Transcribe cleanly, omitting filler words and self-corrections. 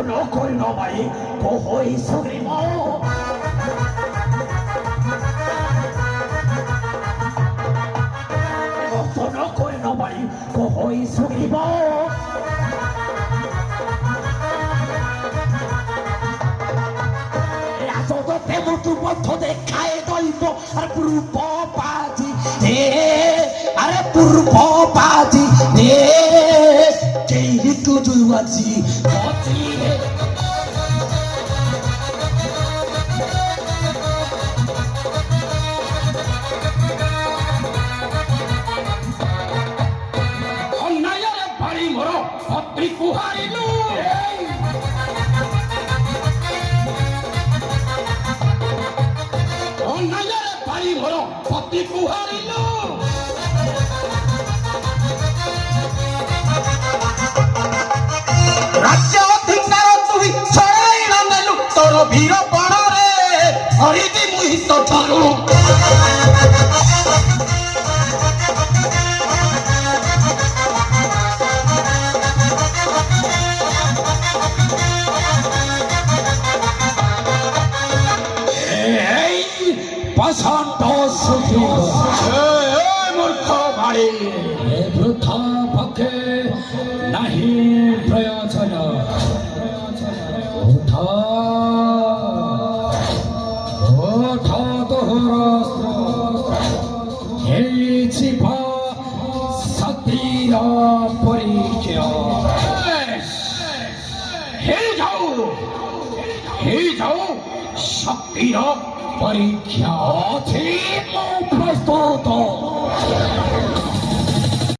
の恋の前ごほいそぎもその恋の前ごほいそぎもtodo tempo tu de cae doido ar grupo pati ar grupo pati que tudo assim poti onnaya bari moro pati kuharilu পতি কুহারিল রাজ্য অধিকার তুই ছড়াই নেলু তোর বীর পণরে হরিদি মুহি তো ঠারু বসন্ত সুখী মূর্খ বাড়ি বৃথা পক্ষে নাহি প্রয়োজন হেছি শক্তির পরীক্ষা হে যাও শক্তির পরীক্ষা প্রস্তুত